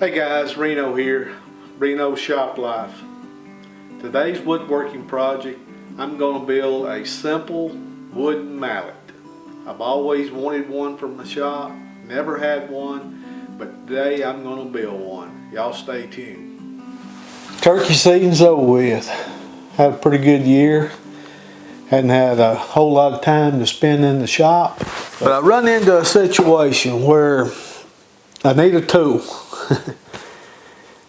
Hey guys, Reno here, Reno Shop Life. Today's woodworking project, I'm going to build a simple wooden mallet. I've always wanted one from the shop, never had one, but today I'm going to build one. Y'all stay tuned. Turkey season's over with. Had a pretty good year. Hadn't had a whole lot of time to spend in the shop, but I run into a situation where I need a tool.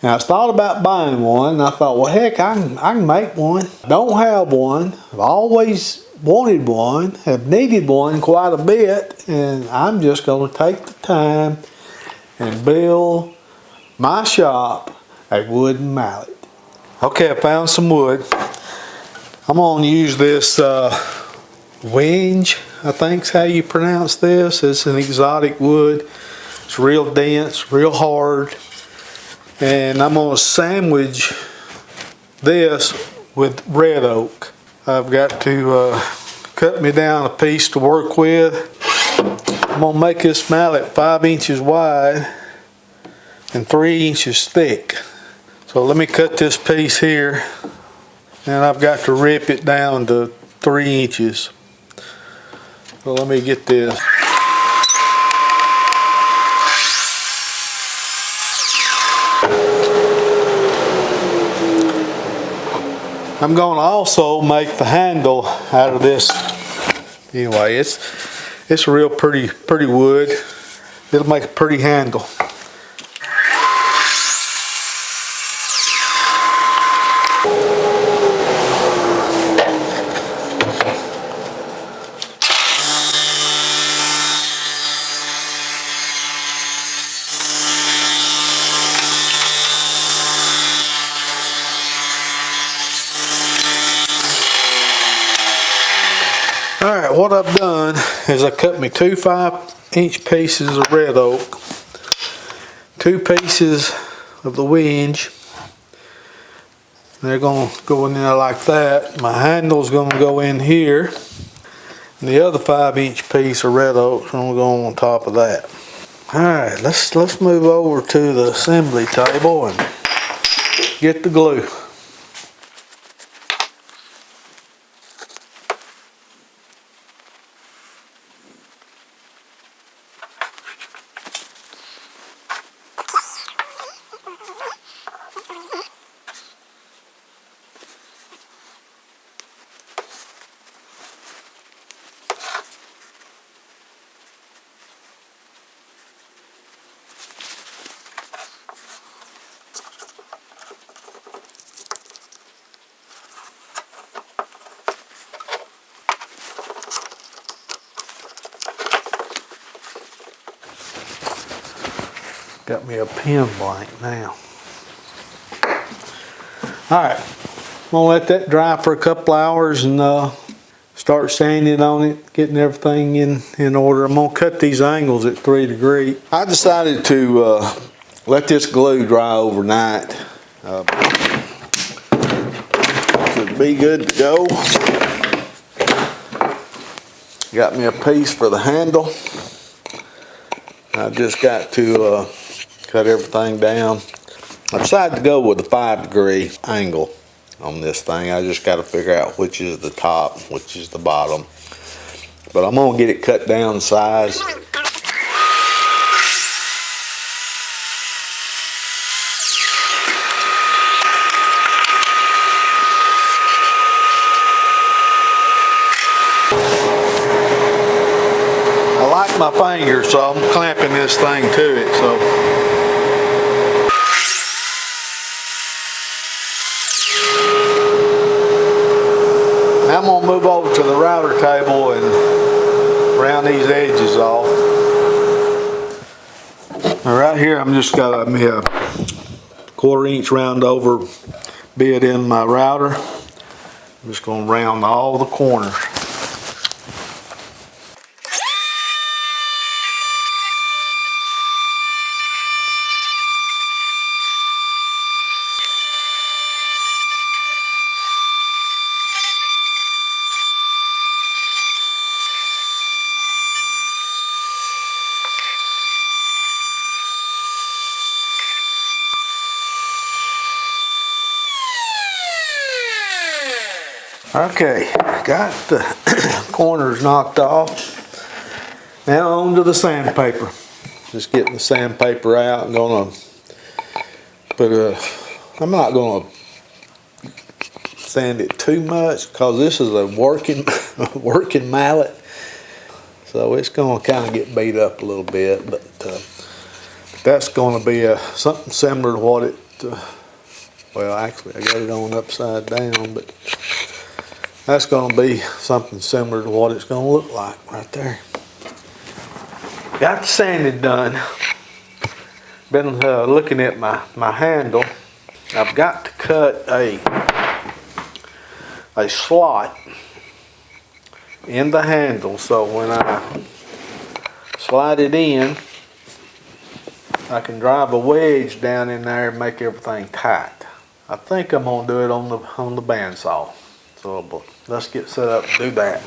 And I thought about buying one, and I thought, well, heck, I can make one. I don't have one. I've always wanted one, have needed one quite a bit, and I'm just going to take the time and build my shop a wooden mallet. Okay, I found some wood. I'm going to use this wenge, I think's how you pronounce this. It's an exotic wood. It's real dense, real hard. And I'm going to sandwich this with red oak. I've got to cut me down a piece to work with. I'm going to make this mallet 5 inches wide and 3 inches thick. So let me cut this piece here, and I've got to rip it down to 3 inches. So let me get this. I'm going to also make the handle out of this. Anyway, it's a real pretty wood. It'll make a pretty handle. Alright, what I've done is I cut me 2 5-inch pieces of red oak, 2 pieces of the wenge. They're going to go in there like that. My handle's going to go in here, and the other 5-inch piece of red oak is going to go on top of that. Alright, let's move over to the assembly table and get the glue. Got me a pen blank now. Alright, I'm going to let that dry for a couple hours and start sanding on it, getting everything in order. I'm going to cut these angles at 3 degrees. I decided to let this glue dry overnight. Should be good to go. Got me a piece for the handle. I just got to cut everything down. I decided to go with a 5-degree angle on this thing. I just got to figure out which is the top, which is the bottom. But I'm going to get it cut down size. I like my fingers, so I'm clamping this thing to it. So. Now I'm going to move over to the router table and round these edges off. Now right here I'm just got me a 1/4 inch round over bit in my router. I'm just going to round all the corners. Okay, got the corners knocked off. Now on to the sandpaper. Just getting the sandpaper out. I'm gonna put I'm not gonna sand it too much because this is a working mallet. So it's gonna kind of get beat up a little bit, but that's gonna be something similar to what it, well actually I got it on upside down, but that's gonna be something similar to what it's gonna look like right there. Got the sanding done. Been looking at my handle. I've got to cut a slot in the handle so when I slide it in, I can drive a wedge down in there and make everything tight. I think I'm gonna do it on the bandsaw. So let's get set up to do that.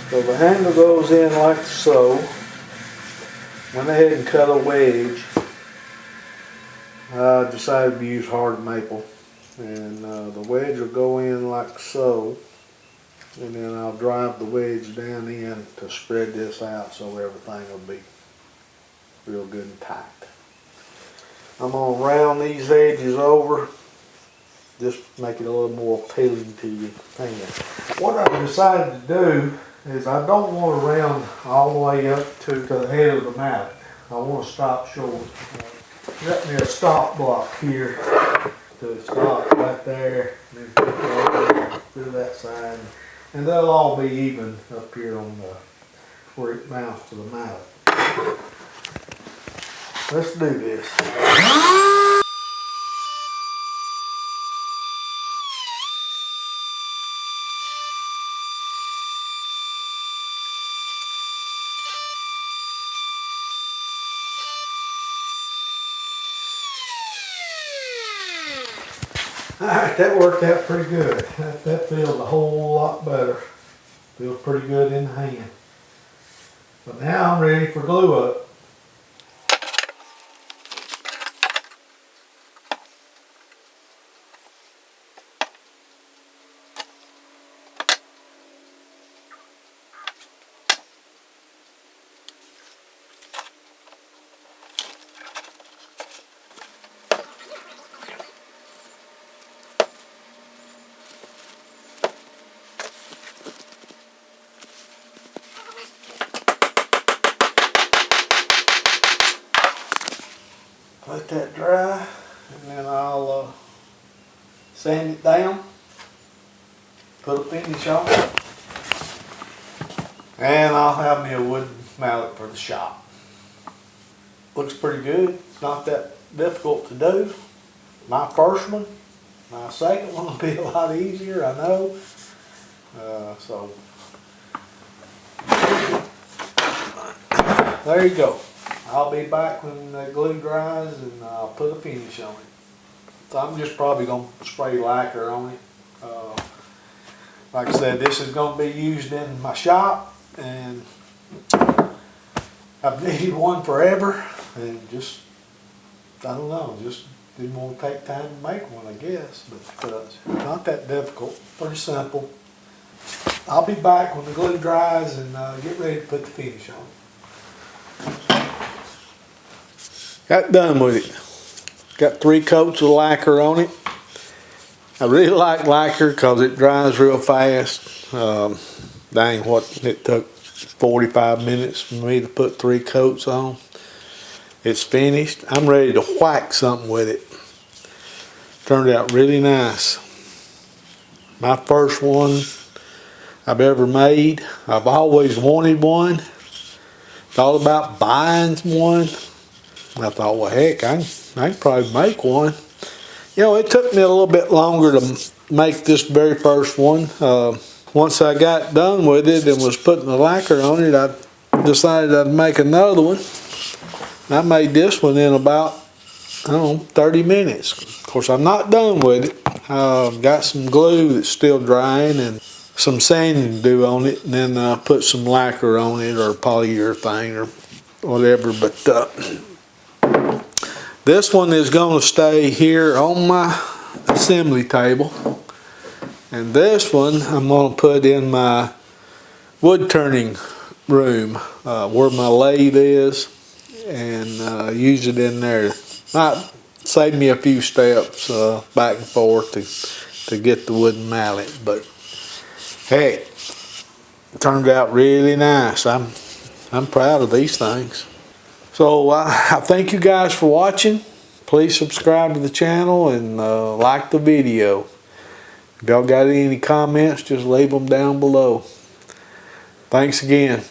So the handle goes in like so. Went ahead and cut a wedge. I decided to use hard maple. And the wedge will go in like so. And then I'll drive the wedge down in to spread this out so everything will be real good and tight. I'm going to round these edges over. Just make it a little more appealing to your hand. What I've decided to do is I don't want to round all the way up to the head of the mallet. I want to stop short. Got me a stop block here to stop right there, and then put that through that side, and they'll all be even up here on the where it mounts to the mallet. Let's do this. Alright, that worked out pretty good. That feels a whole lot better. Feels pretty good in the hand. But now I'm ready for glue up. Let that dry, and then I'll sand it down, put a finish on it, and I'll have me a wooden mallet for the shop. Looks pretty good. It's not that difficult to do. My first one, my second one will be a lot easier, I know. So there you go. I'll be back when the glue dries and I'll put a finish on it. So I'm just probably going to spray lacquer on it. Like I said, this is going to be used in my shop, and I've needed one forever, and just, I don't know, just didn't want to take time to make one, I guess. But not that difficult, pretty simple. I'll be back when the glue dries and get ready to put the finish on it. Got done with it. Got 3 coats of lacquer on it. I really like lacquer because it dries real fast. Dang, what it took 45 minutes for me to put 3 coats on. It's finished. I'm ready to whack something with it. Turned out really nice. My first one I've ever made. I've always wanted one. Thought about buying one. I thought, well, heck, I can probably make one. You know, it took me a little bit longer to make this very first one. Once I got done with it and was putting the lacquer on it, I decided I'd make another one. I made this one in about, I don't know, 30 minutes. course, I'm not done with it. I've got some glue that's still drying and some sanding to do on it, and then put some lacquer on it or polyurethane or whatever. But this one is going to stay here on my assembly table, and this one I'm going to put in my wood turning room where my lathe is, and use it in there. Might save me a few steps back and forth to get the wooden mallet, but heck, it turned out really nice. I'm proud of these things. So I thank you guys for watching. Please subscribe to the channel and like the video. If y'all got any comments, just leave them down below. Thanks again.